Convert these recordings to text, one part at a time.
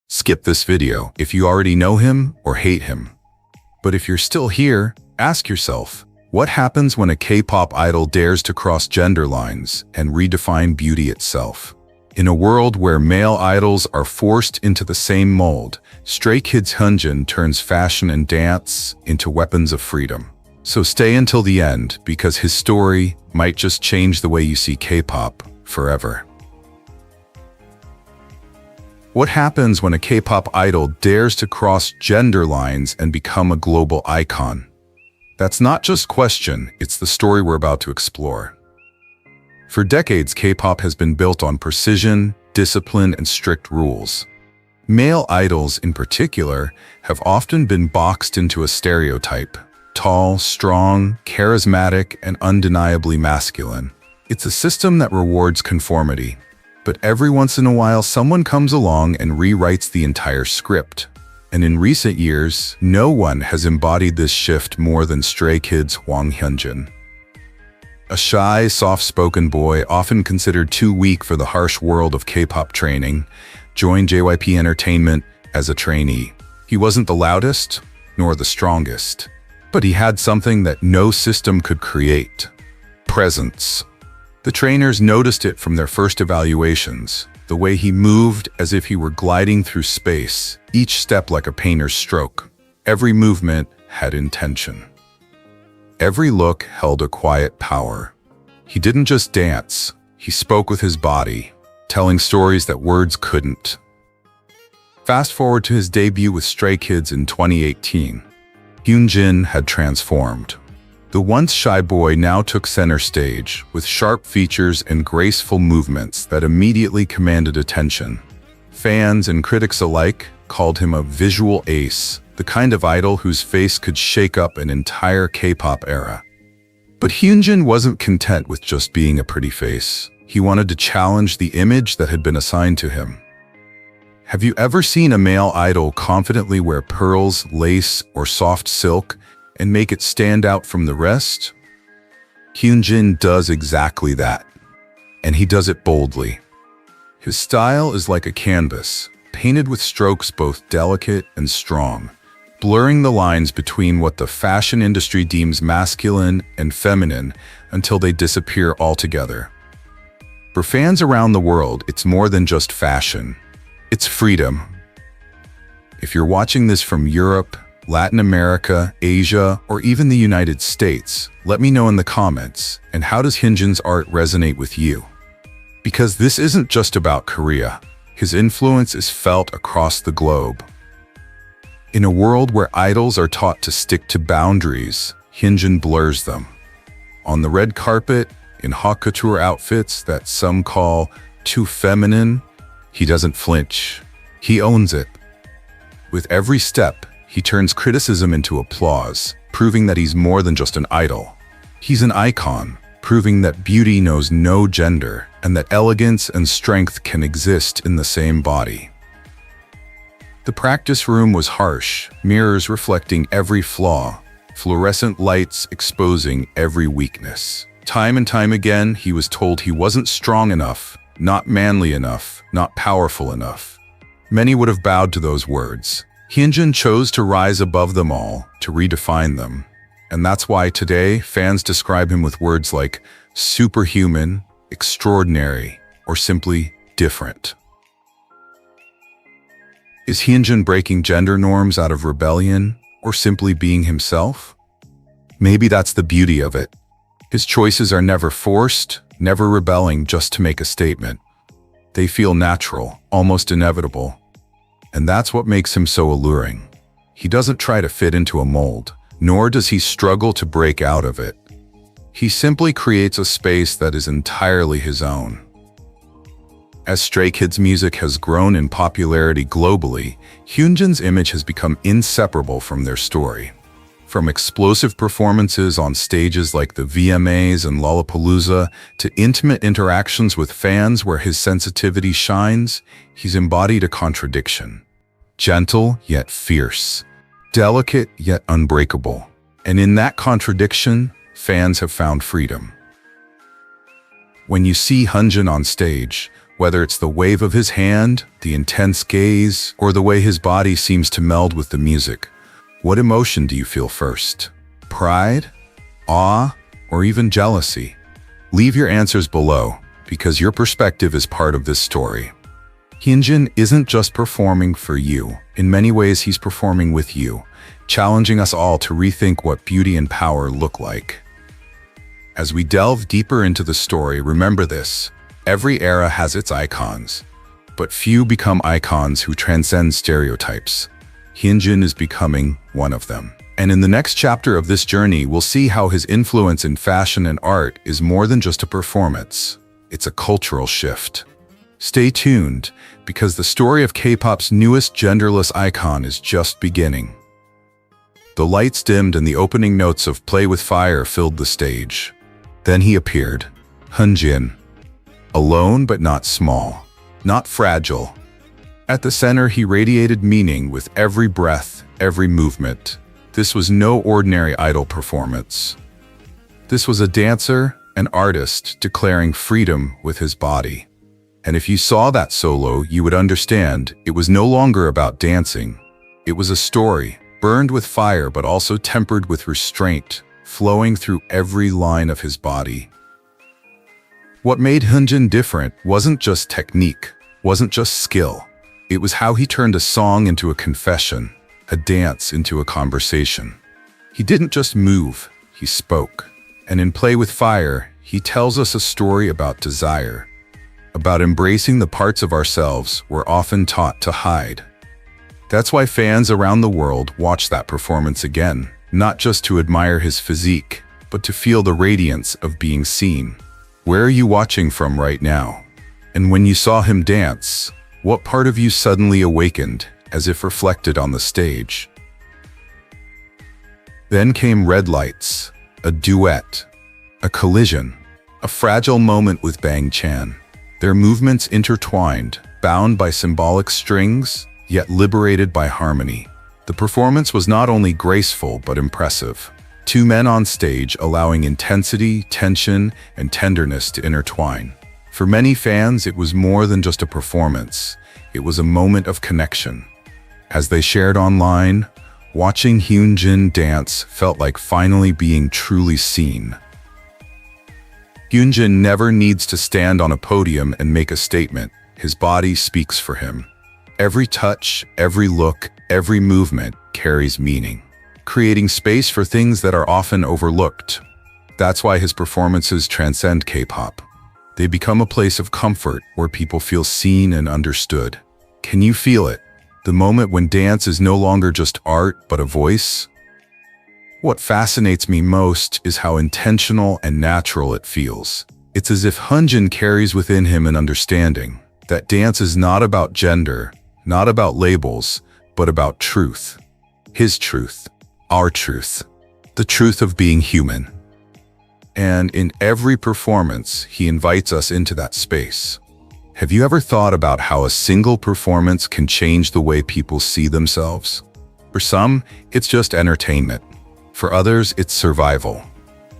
skip this video if you already know him or hate him. But if you're still here, ask yourself, what happens when a K-pop idol dares to cross gender lines and redefine beauty itself? In a world where male idols are forced into the same mold, Stray Kids Hyunjin turns fashion and dance into weapons of freedom. So stay until the end, because his story might just change the way you see K-pop forever. What happens when a K-pop idol dares to cross gender lines and become a global icon? That's not just question, it's the story we're about to explore. For decades, K-pop has been built on precision, discipline, and strict rules. Male idols, in particular, have often been boxed into a stereotype: tall, strong, charismatic, and undeniably masculine. It's a system that rewards conformity. But every once in a while, someone comes along and rewrites the entire script. And in recent years, no one has embodied this shift more than Stray Kids' Hwang Hyunjin. A shy, soft-spoken boy, often considered too weak for the harsh world of K-pop training, joined JYP Entertainment as a trainee. He wasn't the loudest, nor the strongest, but he had something that no system could create: presence. The trainers noticed it from their first evaluations, the way he moved as if he were gliding through space, each step like a painter's stroke. Every movement had intention. Every look held a quiet power. He didn't just dance, he spoke with his body, telling stories that words couldn't. Fast forward to his debut with Stray Kids in 2018. Hyunjin had transformed. The once shy boy now took center stage, with sharp features and graceful movements that immediately commanded attention. Fans and critics alike called him a visual ace, the kind of idol whose face could shake up an entire K-pop era. But Hyunjin wasn't content with just being a pretty face. He wanted to challenge the image that had been assigned to him. Have you ever seen a male idol confidently wear pearls, lace, or soft silk and make it stand out from the rest? Hyunjin does exactly that, and he does it boldly. His style is like a canvas, painted with strokes both delicate and strong, blurring the lines between what the fashion industry deems masculine and feminine until they disappear altogether. For fans around the world, it's more than just fashion. It's freedom. If you're watching this from Europe, Latin America, Asia, or even the United States, let me know in the comments. And how does Hyunjin's art resonate with you? Because this isn't just about Korea. His influence is felt across the globe. In a world where idols are taught to stick to boundaries, Hyunjin blurs them. On the red carpet, in haute couture outfits that some call too feminine, he doesn't flinch. He owns it. With every step, he turns criticism into applause, proving that he's more than just an idol. He's an icon, proving that beauty knows no gender and that elegance and strength can exist in the same body. The practice room was harsh, mirrors reflecting every flaw, fluorescent lights exposing every weakness. Time and time again, he was told he wasn't strong enough, not manly enough, not powerful enough. Many would have bowed to those words. Hyunjin chose to rise above them all, to redefine them. And that's why today, fans describe him with words like superhuman, extraordinary, or simply different. Is Hyunjin breaking gender norms out of rebellion, or simply being himself? Maybe that's the beauty of it. His choices are never forced, never rebelling just to make a statement. They feel natural, almost inevitable. And that's what makes him so alluring. He doesn't try to fit into a mold, nor does he struggle to break out of it. He simply creates a space that is entirely his own. As Stray Kids' music has grown in popularity globally, Hyunjin's image has become inseparable from their story. From explosive performances on stages like the VMAs and Lollapalooza to intimate interactions with fans where his sensitivity shines, he's embodied a contradiction. Gentle yet fierce, delicate yet unbreakable. And in that contradiction, fans have found freedom. When you see Hyunjin on stage, Whether it's the wave of his hand, the intense gaze, or the way his body seems to meld with the music, what emotion do you feel first? Pride? Awe? Or even jealousy? Leave your answers below, because your perspective is part of this story. Hyunjin isn't just performing for you. In many ways, he's performing with you, challenging us all to rethink what beauty and power look like. As we delve deeper into the story, remember this: every era has its icons, but few become icons who transcend stereotypes. Hyunjin is becoming one of them. And in the next chapter of this journey, we'll see how his influence in fashion and art is more than just a performance. It's a cultural shift. Stay tuned, because the story of K-pop's newest genderless icon is just beginning. The lights dimmed and the opening notes of Play with Fire filled the stage. Then he appeared, Hyunjin. Alone but not small, not fragile. At the center, he radiated meaning with every breath, every movement. This was no ordinary idol performance. This was a dancer, an artist, declaring freedom with his body. And if you saw that solo, you would understand it was no longer about dancing. It was a story, burned with fire but also tempered with restraint, flowing through every line of his body. What made Hyunjin different wasn't just technique, wasn't just skill. It was how he turned a song into a confession, a dance into a conversation. He didn't just move, he spoke. And in Play with Fire, he tells us a story about desire, about embracing the parts of ourselves we're often taught to hide. That's why fans around the world watch that performance again, not just to admire his physique, but to feel the radiance of being seen. Where are you watching from right now? And when you saw him dance, what part of you suddenly awakened, as if reflected on the stage? Then came Red Lights, a duet, a collision, a fragile moment with Bang Chan. Their movements intertwined, bound by symbolic strings, yet liberated by harmony. The performance was not only graceful but impressive. Two men on stage allowing intensity, tension, and tenderness to intertwine. For many fans, it was more than just a performance. It was a moment of connection. As they shared online, watching Hyunjin dance felt like finally being truly seen. Hyunjin never needs to stand on a podium and make a statement. His body speaks for him. Every touch, every look, every movement carries meaning, creating space for things that are often overlooked. That's why his performances transcend K-pop. They become a place of comfort where people feel seen and understood. Can you feel it? The moment when dance is no longer just art, but a voice? What fascinates me most is how intentional and natural it feels. It's as if Hyunjin carries within him an understanding that dance is not about gender, not about labels, but about truth. His truth, our truth, the truth of being human. And in every performance, he invites us into that space. Have you ever thought about how a single performance can change the way people see themselves? For some, it's just entertainment. For others, it's survival.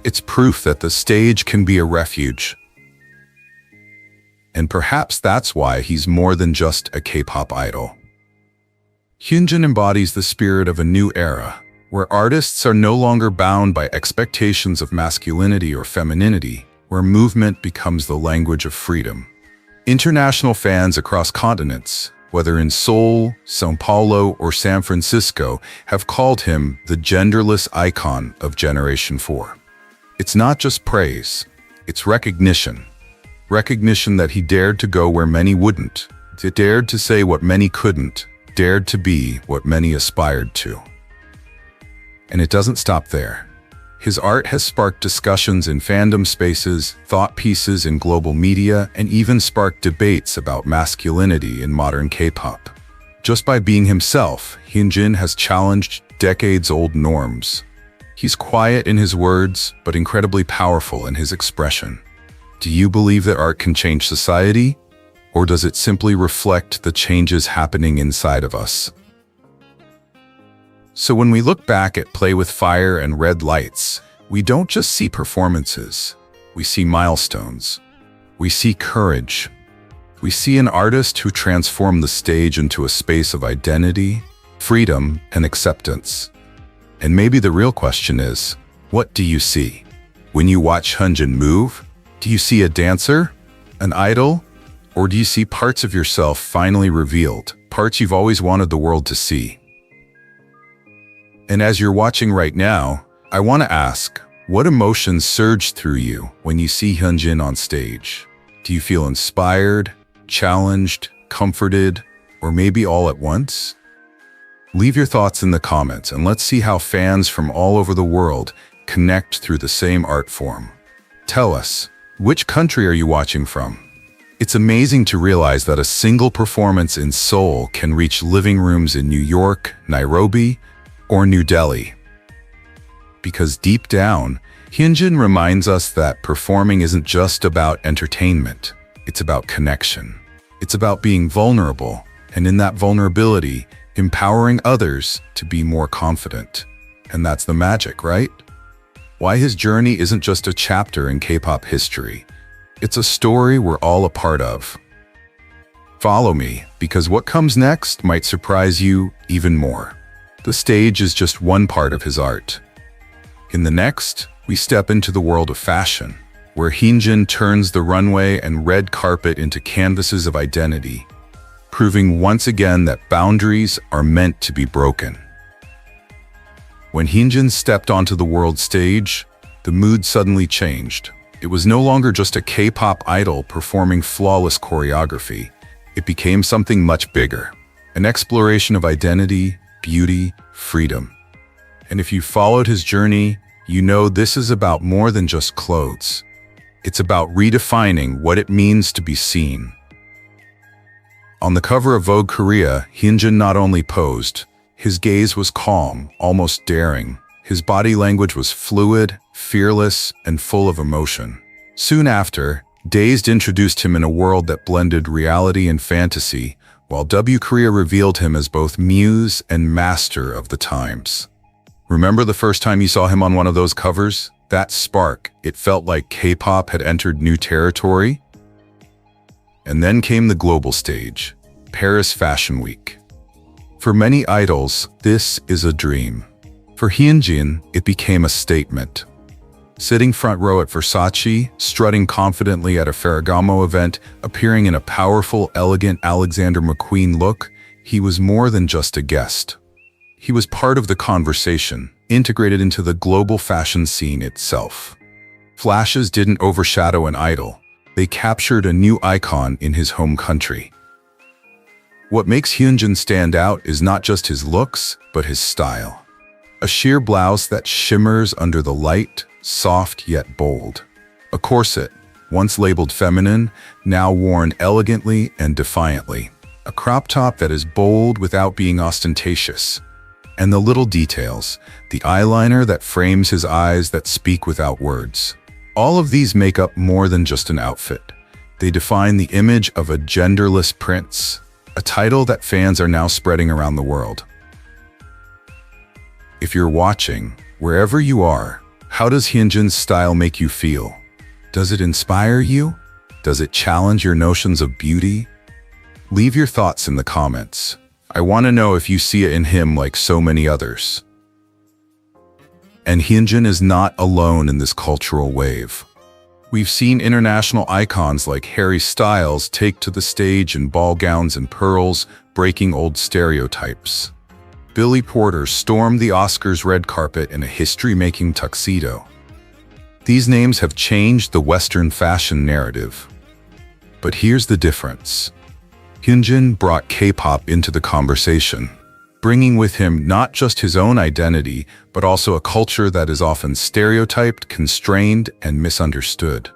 It's proof that the stage can be a refuge. And perhaps that's why he's more than just a K-pop idol. Hyunjin embodies the spirit of a new era, where artists are no longer bound by expectations of masculinity or femininity, where movement becomes the language of freedom. International fans across continents, whether in Seoul, São Paulo, or San Francisco, have called him the genderless icon of Generation 4. It's not just praise, it's recognition. Recognition that he dared to go where many wouldn't, dared to say what many couldn't, dared to be what many aspired to. And it doesn't stop there. His art has sparked discussions in fandom spaces, thought pieces in global media, and even sparked debates about masculinity in modern K-pop. Just by being himself, Hyunjin has challenged decades-old norms. He's quiet in his words, but incredibly powerful in his expression. Do you believe that art can change society? Or does it simply reflect the changes happening inside of us? So when we look back at Play with Fire and Red Lights, we don't just see performances. We see milestones. We see courage. We see an artist who transformed the stage into a space of identity, freedom, and acceptance. And maybe the real question is, what do you see? When you watch Hyunjin move, do you see a dancer, an idol, or do you see parts of yourself finally revealed, parts you've always wanted the world to see? And as you're watching right now, I want to ask, what emotions surge through you when you see Hyunjin on stage? Do you feel inspired, challenged, comforted, or maybe all at once? Leave your thoughts in the comments and let's see how fans from all over the world connect through the same art form. Tell us, which country are you watching from? It's amazing to realize that a single performance in Seoul can reach living rooms in New York, Nairobi, or New Delhi. Because deep down, Hyunjin reminds us that performing isn't just about entertainment. It's about connection. It's about being vulnerable, and in that vulnerability, empowering others to be more confident. And that's the magic, right? Why his journey isn't just a chapter in K-pop history. It's a story we're all a part of. Follow me, because what comes next might surprise you even more. The stage is just one part of his art. In the next, we step into the world of fashion, where Hyunjin turns the runway and red carpet into canvases of identity, proving once again that boundaries are meant to be broken. When Hyunjin stepped onto the world stage, the mood suddenly changed. It was no longer just a K-pop idol performing flawless choreography. It became something much bigger, an exploration of identity, beauty, freedom. And if you followed his journey, you know this is about more than just clothes. It's about redefining what it means to be seen. On the cover of Vogue Korea, Hyunjin not only posed, his gaze was calm, almost daring. His body language was fluid, fearless, and full of emotion. Soon after, Dazed introduced him in a world that blended reality and fantasy, while W Korea revealed him as both muse and master of the times. Remember the first time you saw him on one of those covers? That spark, it felt like K-pop had entered new territory. And then came the global stage, Paris Fashion Week. For many idols, this is a dream. For Hyunjin, it became a statement. Sitting front row at Versace, strutting confidently at a Ferragamo event, appearing in a powerful, elegant Alexander McQueen look, he was more than just a guest. He was part of the conversation, integrated into the global fashion scene itself. Flashes didn't overshadow an idol. They captured a new icon in his home country. What makes Hyunjin stand out is not just his looks, but his style. A sheer blouse that shimmers under the light, soft yet bold. A corset, once labeled feminine, now worn elegantly and defiantly. A crop top that is bold without being ostentatious. And the little details, the eyeliner that frames his eyes that speak without words. All of these make up more than just an outfit. They define the image of a genderless prince, a title that fans are now spreading around the world. If you're watching, wherever you are, how does Hyunjin's style make you feel? Does it inspire you? Does it challenge your notions of beauty? Leave your thoughts in the comments. I want to know if you see it in him like so many others. And Hyunjin is not alone in this cultural wave. We've seen international icons like Harry Styles take to the stage in ball gowns and pearls, breaking old stereotypes. Billy Porter stormed the Oscars red carpet in a history-making tuxedo. These names have changed the Western fashion narrative. But here's the difference. Hyunjin brought K-pop into the conversation, bringing with him not just his own identity, but also a culture that is often stereotyped, constrained, and misunderstood.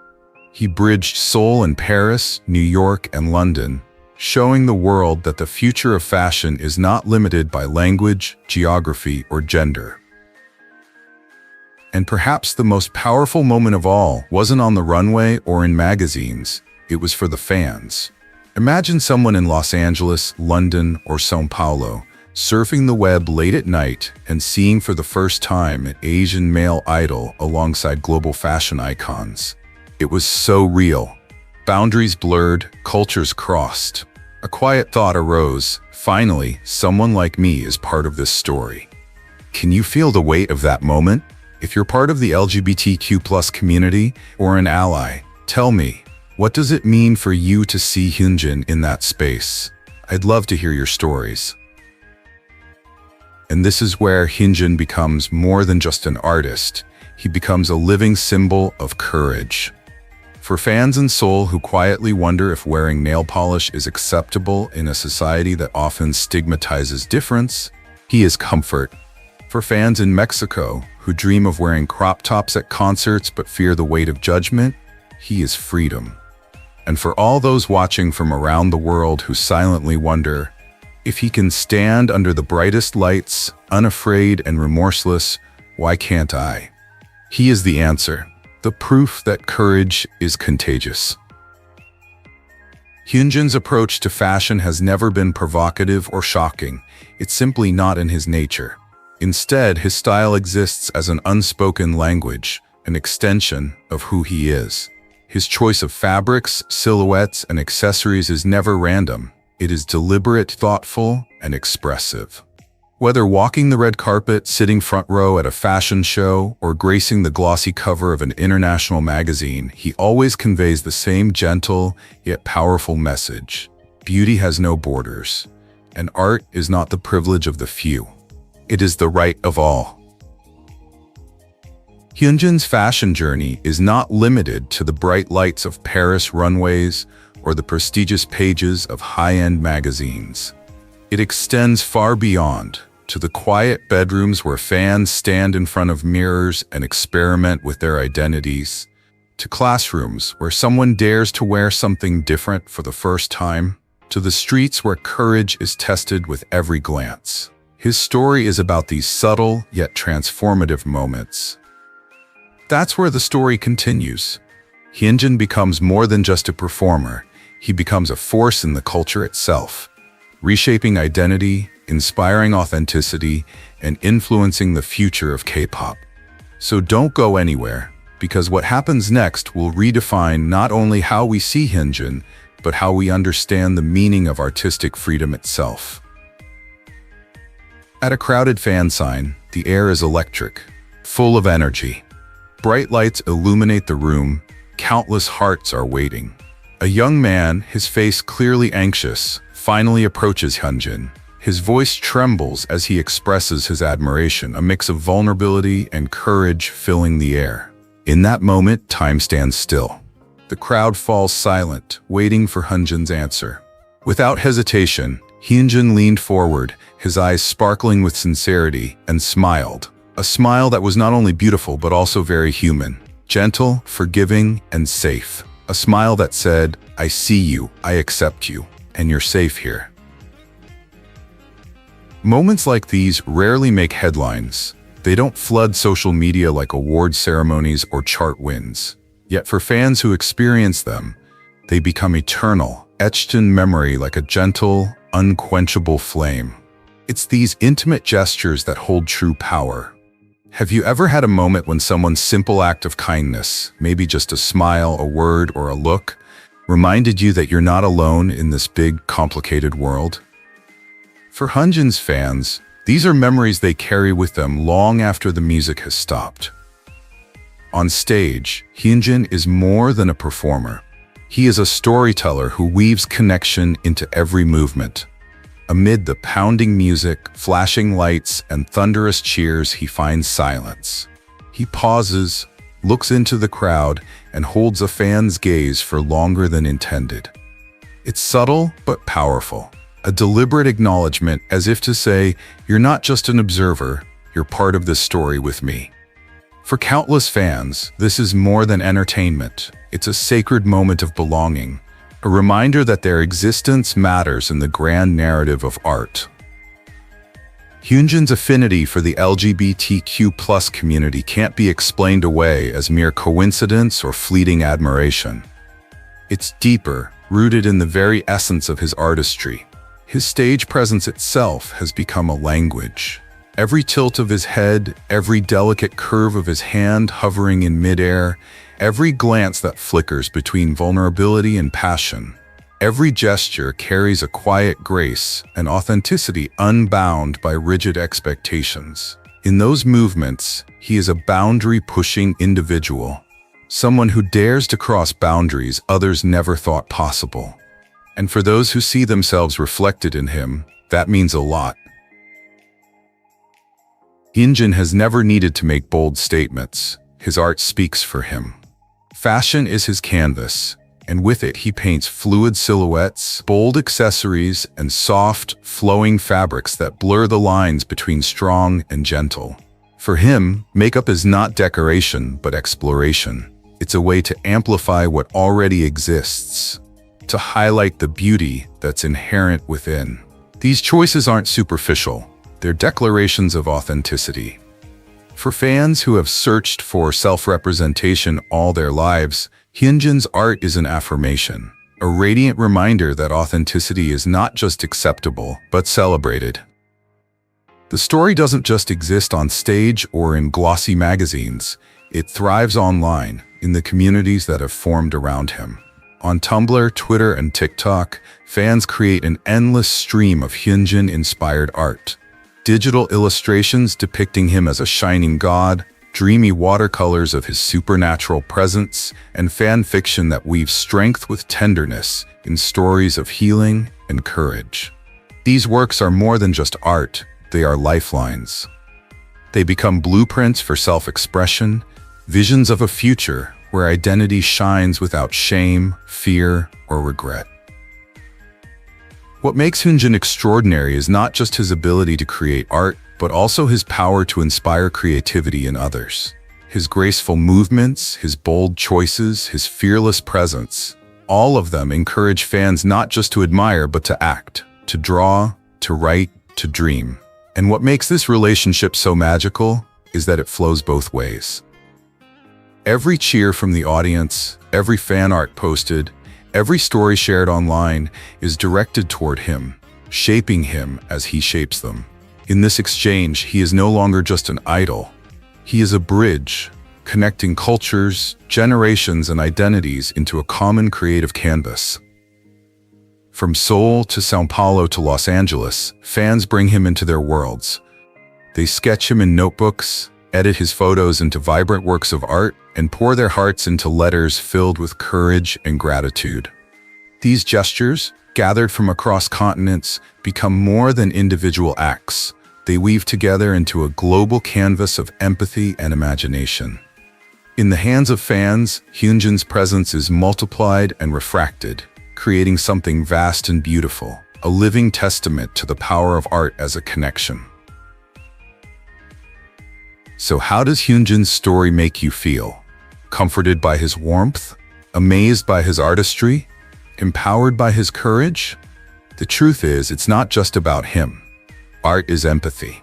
He bridged Seoul and Paris, New York and London, showing the world that the future of fashion is not limited by language, geography, or gender. And perhaps the most powerful moment of all wasn't on the runway or in magazines, it was for the fans. Imagine someone in Los Angeles, London, or São Paulo, surfing the web late at night and seeing for the first time an Asian male idol alongside global fashion icons. It was so real. Boundaries blurred, cultures crossed. A quiet thought arose. Finally, someone like me is part of this story. Can you feel the weight of that moment? If you're part of the LGBTQ+ community or an ally, tell me, what does it mean for you to see Hyunjin in that space? I'd love to hear your stories. And this is where Hyunjin becomes more than just an artist. He becomes a living symbol of courage. For fans in Seoul who quietly wonder if wearing nail polish is acceptable in a society that often stigmatizes difference, he is comfort. For fans in Mexico who dream of wearing crop tops at concerts but fear the weight of judgment, he is freedom. And for all those watching from around the world who silently wonder, if he can stand under the brightest lights, unafraid and remorseless, why can't I? He is the answer, the proof that courage is contagious. Hyunjin's approach to fashion has never been provocative or shocking. It's simply not in his nature. Instead, his style exists as an unspoken language, an extension of who he is. His choice of fabrics, silhouettes, and accessories is never random. It is deliberate, thoughtful, and expressive. Whether walking the red carpet, sitting front row at a fashion show, or gracing the glossy cover of an international magazine, he always conveys the same gentle, yet powerful message. Beauty has no borders, and art is not the privilege of the few. It is the right of all. Hyunjin's fashion journey is not limited to the bright lights of Paris runways or the prestigious pages of high-end magazines. It extends far beyond, to the quiet bedrooms where fans stand in front of mirrors and experiment with their identities, to classrooms where someone dares to wear something different for the first time, to the streets where courage is tested with every glance. His story is about these subtle yet transformative moments. That's where the story continues. Hyunjin becomes more than just a performer. He becomes a force in the culture itself, reshaping identity, inspiring authenticity, and influencing the future of K-pop. So don't go anywhere, because what happens next will redefine not only how we see Hyunjin, but how we understand the meaning of artistic freedom itself. At a crowded fan sign, the air is electric, full of energy. Bright lights illuminate the room. Countless hearts are waiting. A young man, his face clearly anxious, finally approaches Hyunjin. His voice trembles as he expresses his admiration, a mix of vulnerability and courage filling the air. In that moment, time stands still. The crowd falls silent, waiting for Hyunjin's answer. Without hesitation, Hyunjin leaned forward, his eyes sparkling with sincerity, and smiled. A smile that was not only beautiful but also very human, gentle, forgiving, and safe. A smile that said, "I see you, I accept you, and you're safe here." Moments like these rarely make headlines. They don't flood social media like award ceremonies or chart wins. Yet for fans who experience them, they become eternal, etched in memory like a gentle, unquenchable flame. It's these intimate gestures that hold true power. Have you ever had a moment when someone's simple act of kindness, maybe just a smile, a word, or a look, reminded you that you're not alone in this big, complicated world? For Hyunjin's fans, these are memories they carry with them long after the music has stopped. On stage, Hyunjin is more than a performer. He is a storyteller who weaves connection into every movement. Amid the pounding music, flashing lights, and thunderous cheers, he finds silence. He pauses, looks into the crowd, and holds a fan's gaze for longer than intended. It's subtle but powerful, a deliberate acknowledgement as if to say, "You're not just an observer, you're part of this story with me." For countless fans, this is more than entertainment. It's a sacred moment of belonging, a reminder that their existence matters in the grand narrative of art. Hyunjin's affinity for the LGBTQ+ community can't be explained away as mere coincidence or fleeting admiration. It's deeper, rooted in the very essence of his artistry. His stage presence itself has become a language. Every tilt of his head, every delicate curve of his hand hovering in midair, Every glance that flickers between vulnerability and passion. Every gesture carries a quiet grace and authenticity unbound by rigid expectations. In those movements, he is a boundary-pushing individual, someone who dares to cross boundaries others never thought possible. And for those who see themselves reflected in him, that means a lot. Hyunjin has never needed to make bold statements. His art speaks for him. Fashion is his canvas, and with it he paints fluid silhouettes, bold accessories, and soft, flowing fabrics that blur the lines between strong and gentle. For him, makeup is not decoration, but exploration. It's a way to amplify what already exists, to highlight the beauty that's inherent within. These choices aren't superficial, they're declarations of authenticity. For fans who have searched for self-representation all their lives, Hyunjin's art is an affirmation, a radiant reminder that authenticity is not just acceptable, but celebrated. The story doesn't just exist on stage or in glossy magazines, it thrives online, in the communities that have formed around him. On Tumblr, Twitter, and TikTok, fans create an endless stream of Hyunjin-inspired art. Digital illustrations depicting him as a shining god, dreamy watercolors of his supernatural presence, and fan fiction that weaves strength with tenderness in stories of healing and courage. These works are more than just art, they are lifelines. They become blueprints for self-expression, visions of a future where identity shines without shame, fear, or regret. What makes Hyunjin extraordinary is not just his ability to create art, but also his power to inspire creativity in others. His graceful movements, his bold choices, his fearless presence, all of them encourage fans not just to admire, but to act, to draw, to write, to dream. And what makes this relationship so magical is that it flows both ways. Every cheer from the audience, every fan art posted, every story shared online is directed toward him, shaping him as he shapes them. In this exchange, he is no longer just an idol. He is a bridge, connecting cultures, generations, and identities into a common creative canvas. From Seoul to São Paulo to Los Angeles, fans bring him into their worlds. They sketch him in notebooks, edit his photos into vibrant works of art, and pour their hearts into letters filled with courage and gratitude. These gestures, gathered from across continents, become more than individual acts. They weave together into a global canvas of empathy and imagination. In the hands of fans, Hyunjin's presence is multiplied and refracted, creating something vast and beautiful, a living testament to the power of art as a connection. So how does Hyunjin's story make you feel? Comforted by his warmth? Amazed by his artistry? Empowered by his courage? The truth is, it's not just about him. Art is empathy.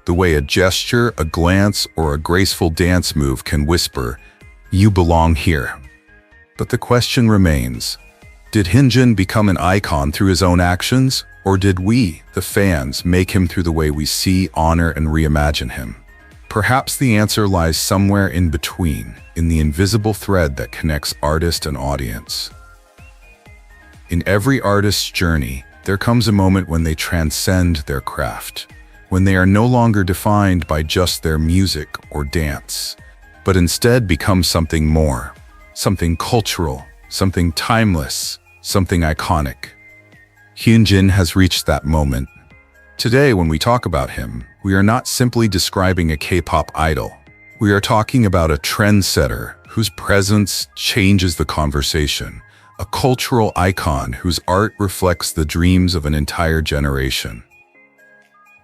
The way a gesture, a glance, or a graceful dance move can whisper, "You belong here." But the question remains, did Hyunjin become an icon through his own actions, or did we, the fans, make him through the way we see, honor, and reimagine him? Perhaps the answer lies somewhere in between, in the invisible thread that connects artist and audience. In every artist's journey, there comes a moment when they transcend their craft, when they are no longer defined by just their music or dance, but instead become something more, something cultural, something timeless, something iconic. Hyunjin has reached that moment. Today, when we talk about him, we are not simply describing a K-pop idol. We are talking about a trendsetter whose presence changes the conversation, a cultural icon whose art reflects the dreams of an entire generation.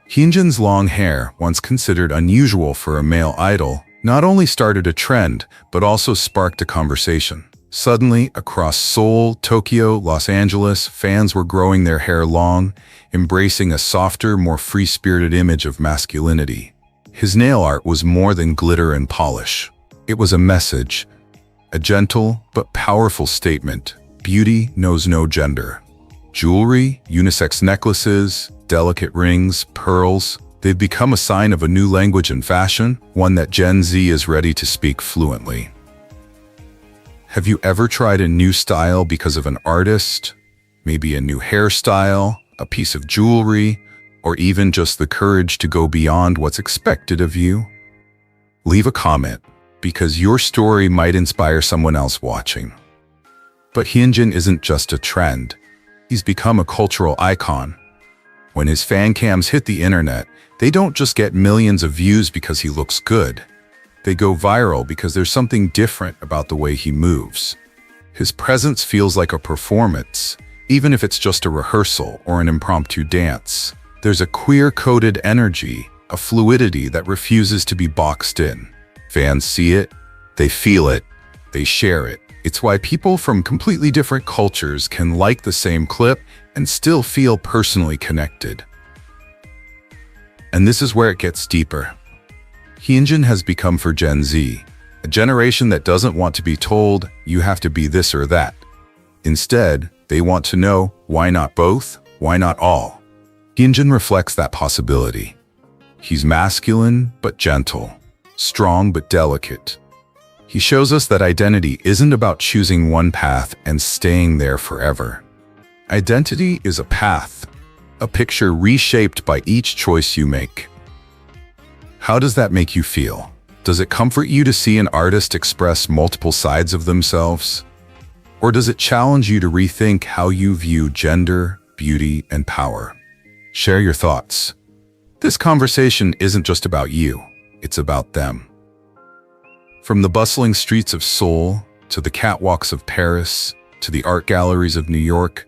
Hyunjin's long hair, once considered unusual for a male idol, not only started a trend, but also sparked a conversation. Suddenly, across Seoul, Tokyo, Los Angeles, fans were growing their hair long, embracing a softer, more free-spirited image of masculinity. His nail art was more than glitter and polish. It was a message, a gentle but powerful statement. Beauty knows no gender. Jewelry, unisex necklaces, delicate rings, pearls, they've become a sign of a new language in fashion, one that Gen Z is ready to speak fluently. Have you ever tried a new style because of an artist? Maybe a new hairstyle, a piece of jewelry, or even just the courage to go beyond what's expected of you? Leave a comment, because your story might inspire someone else watching. But Hyunjin isn't just a trend. He's become a cultural icon. When his fan cams hit the internet, they don't just get millions of views because he looks good. They go viral because there's something different about the way he moves. His presence feels like a performance, even if it's just a rehearsal or an impromptu dance. There's a queer-coded energy, a fluidity that refuses to be boxed in. Fans see it, they feel it, they share it. It's why people from completely different cultures can like the same clip and still feel personally connected. And this is where it gets deeper. Hyunjin has become for Gen Z, a generation that doesn't want to be told, you have to be this or that. Instead, they want to know, why not both? Why not all? Hyunjin reflects that possibility. He's masculine but gentle, strong but delicate. He shows us that identity isn't about choosing one path and staying there forever. Identity is a path, a picture reshaped by each choice you make. How does that make you feel? Does it comfort you to see an artist express multiple sides of themselves? Or does it challenge you to rethink how you view gender, beauty, and power? Share your thoughts. This conversation isn't just about you, it's about them. From the bustling streets of Seoul, to the catwalks of Paris, to the art galleries of New York,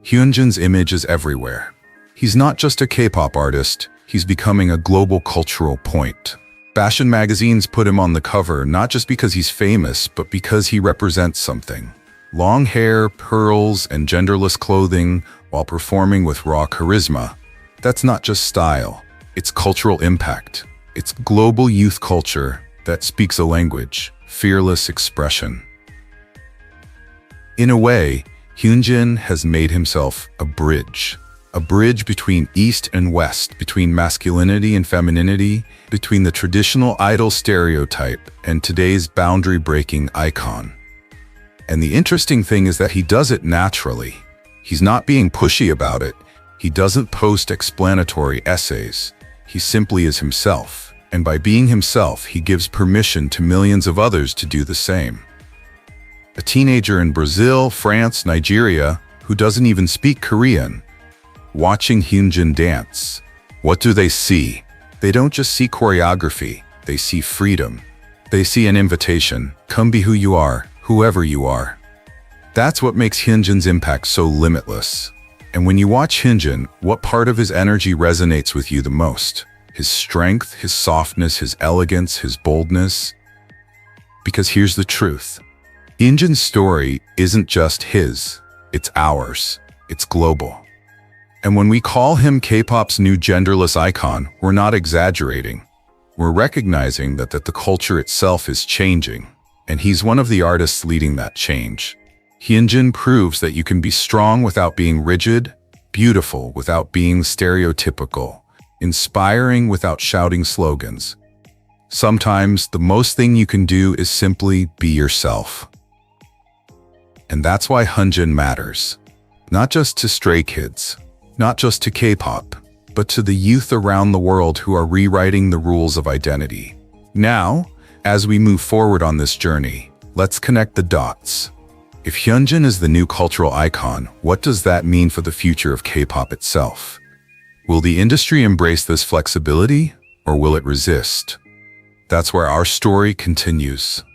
Hyunjin's image is everywhere. He's not just a K-pop artist, he's becoming a global cultural point. Fashion magazines put him on the cover not just because he's famous, but because he represents something. Long hair, pearls, and genderless clothing while performing with raw charisma. That's not just style, it's cultural impact. It's global youth culture that speaks a language, fearless expression. In a way, Hyunjin has made himself a bridge between East and West, between masculinity and femininity, between the traditional idol stereotype and today's boundary-breaking icon. And the interesting thing is that he does it naturally. He's not being pushy about it. He doesn't post explanatory essays. He simply is himself. And by being himself, he gives permission to millions of others to do the same. A teenager in Brazil, France, Nigeria, who doesn't even speak Korean, watching Hyunjin dance. What do they see? They don't just see choreography, they see freedom. They see an invitation, come be who you are, whoever you are. That's what makes Hyunjin's impact so limitless. And when you watch Hyunjin, what part of his energy resonates with you the most? His strength, his softness, his elegance, his boldness? Because here's the truth. Hyunjin's story isn't just his, it's ours. It's global. And when we call him K-pop's new genderless icon, we're not exaggerating. We're recognizing that the culture itself is changing, and he's one of the artists leading that change. Hyunjin proves that you can be strong without being rigid, beautiful without being stereotypical, inspiring without shouting slogans. Sometimes the most thing you can do is simply be yourself. And that's why Hyunjin matters. Not just to Stray Kids, not just to K-pop, but to the youth around the world who are rewriting the rules of identity. Now, as we move forward on this journey, let's connect the dots. If Hyunjin is the new cultural icon, what does that mean for the future of K-pop itself? Will the industry embrace this flexibility, or will it resist? That's where our story continues.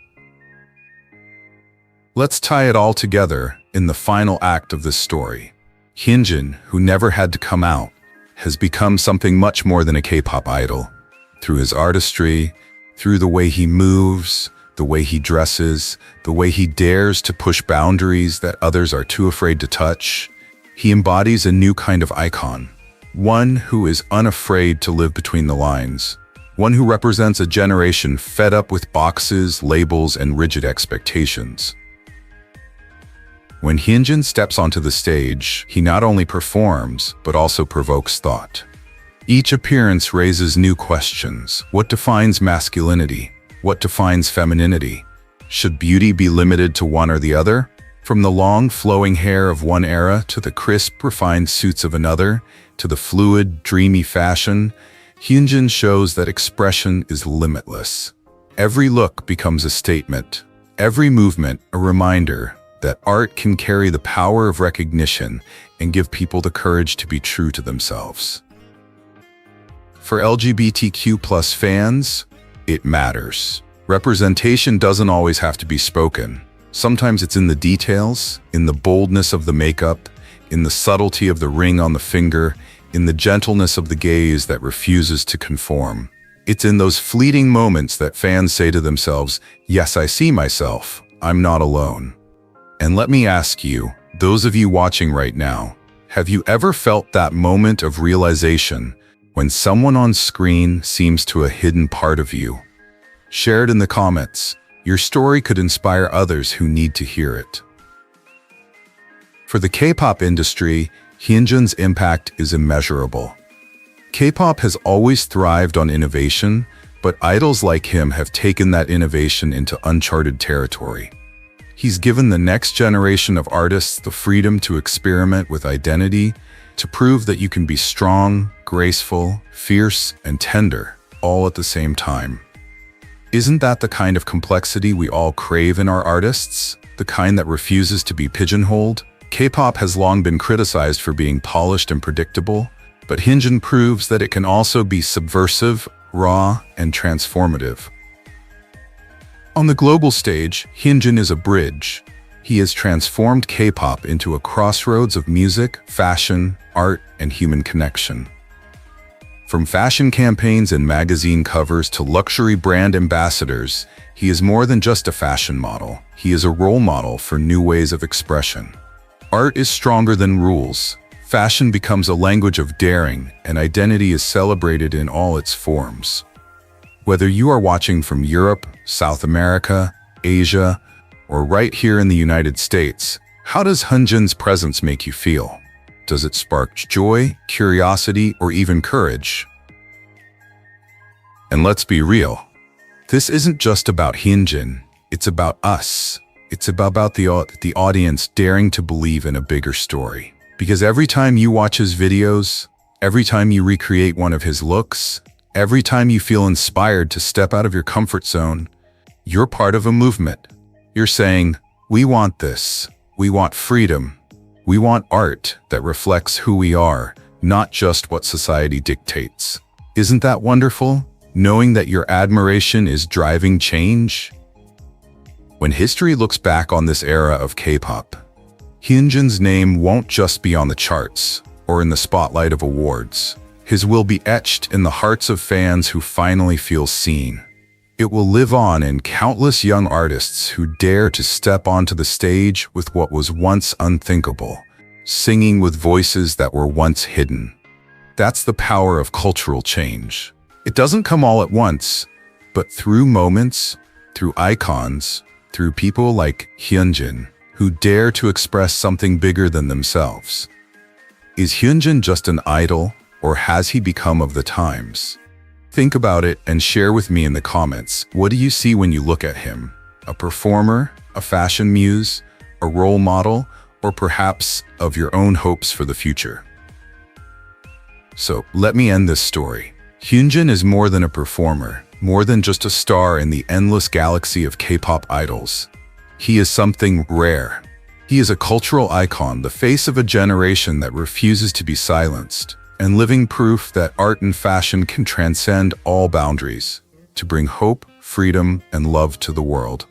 Let's tie it all together in the final act of this story. Hyunjin, who never had to come out, has become something much more than a K-pop idol. Through his artistry, through the way he moves, the way he dresses, the way he dares to push boundaries that others are too afraid to touch, he embodies a new kind of icon. One who is unafraid to live between the lines. One who represents a generation fed up with boxes, labels, and rigid expectations. When Hyunjin steps onto the stage, he not only performs, but also provokes thought. Each appearance raises new questions. What defines masculinity? What defines femininity? Should beauty be limited to one or the other? From the long, flowing hair of one era to the crisp, refined suits of another, to the fluid, dreamy fashion, Hyunjin shows that expression is limitless. Every look becomes a statement, every movement a reminder that art can carry the power of recognition and give people the courage to be true to themselves. For LGBTQ+ fans, it matters. Representation doesn't always have to be spoken. Sometimes it's in the details, in the boldness of the makeup, in the subtlety of the ring on the finger, in the gentleness of the gaze that refuses to conform. It's in those fleeting moments that fans say to themselves, "Yes, I see myself. I'm not alone." And let me ask you, those of you watching right now, have you ever felt that moment of realization when someone on screen seems to a hidden part of you? Share it in the comments. Your story could inspire others who need to hear it. For the K-pop industry, Hyunjin's impact is immeasurable. K-pop has always thrived on innovation, but idols like him have taken that innovation into uncharted territory. He's given the next generation of artists the freedom to experiment with identity, to prove that you can be strong, graceful, fierce, and tender, all at the same time. Isn't that the kind of complexity we all crave in our artists? The kind that refuses to be pigeonholed? K-pop has long been criticized for being polished and predictable, but Hyunjin proves that it can also be subversive, raw, and transformative. On the global stage, Hyunjin is a bridge. He has transformed K-pop into a crossroads of music, fashion, art, and human connection. From fashion campaigns and magazine covers to luxury brand ambassadors, he is more than just a fashion model. He is a role model for new ways of expression. Art is stronger than rules. Fashion becomes a language of daring, and identity is celebrated in all its forms. Whether you are watching from Europe, South America, Asia, or right here in the United States, how does Hyunjin's presence make you feel? Does it spark joy, curiosity, or even courage? And let's be real, this isn't just about Hyunjin, it's about us. It's about the audience daring to believe in a bigger story. Because every time you watch his videos, every time you recreate one of his looks, every time you feel inspired to step out of your comfort zone, you're part of a movement. You're saying, we want this. We want freedom. We want art that reflects who we are, not just what society dictates. Isn't that wonderful? Knowing that your admiration is driving change? When history looks back on this era of K-pop, Hyunjin's name won't just be on the charts or in the spotlight of awards. His will be etched in the hearts of fans who finally feel seen. It will live on in countless young artists who dare to step onto the stage with what was once unthinkable, singing with voices that were once hidden. That's the power of cultural change. It doesn't come all at once, but through moments, through icons, through people like Hyunjin, who dare to express something bigger than themselves. Is Hyunjin just an idol, or has he become of the times? Think about it and share with me in the comments. What do you see when you look at him? A performer, a fashion muse, a role model, or perhaps of your own hopes for the future? So let me end this story. Hyunjin is more than a performer, more than just a star in the endless galaxy of K-pop idols. He is something rare. He is a cultural icon, the face of a generation that refuses to be silenced, and living proof that art and fashion can transcend all boundaries to bring hope, freedom, and love to the world.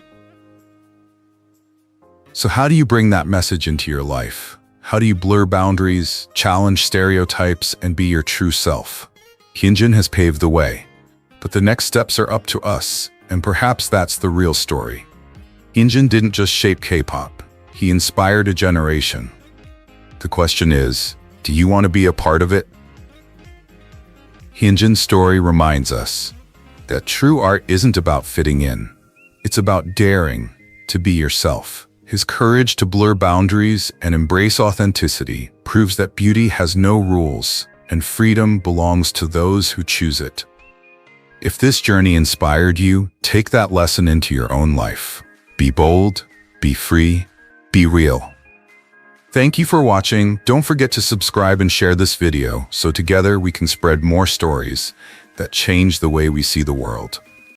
So how do you bring that message into your life? How do you blur boundaries, challenge stereotypes, and be your true self? Hyunjin has paved the way, but the next steps are up to us, and perhaps that's the real story. Hyunjin didn't just shape K-pop, he inspired a generation. The question is, do you want to be a part of it? Hyunjin's story reminds us that true art isn't about fitting in. It's about daring to be yourself. His courage to blur boundaries and embrace authenticity proves that beauty has no rules and freedom belongs to those who choose it. If this journey inspired you, take that lesson into your own life. Be bold, be free, be real. Thank you for watching. Don't forget to subscribe and share this video so together we can spread more stories that change the way we see the world.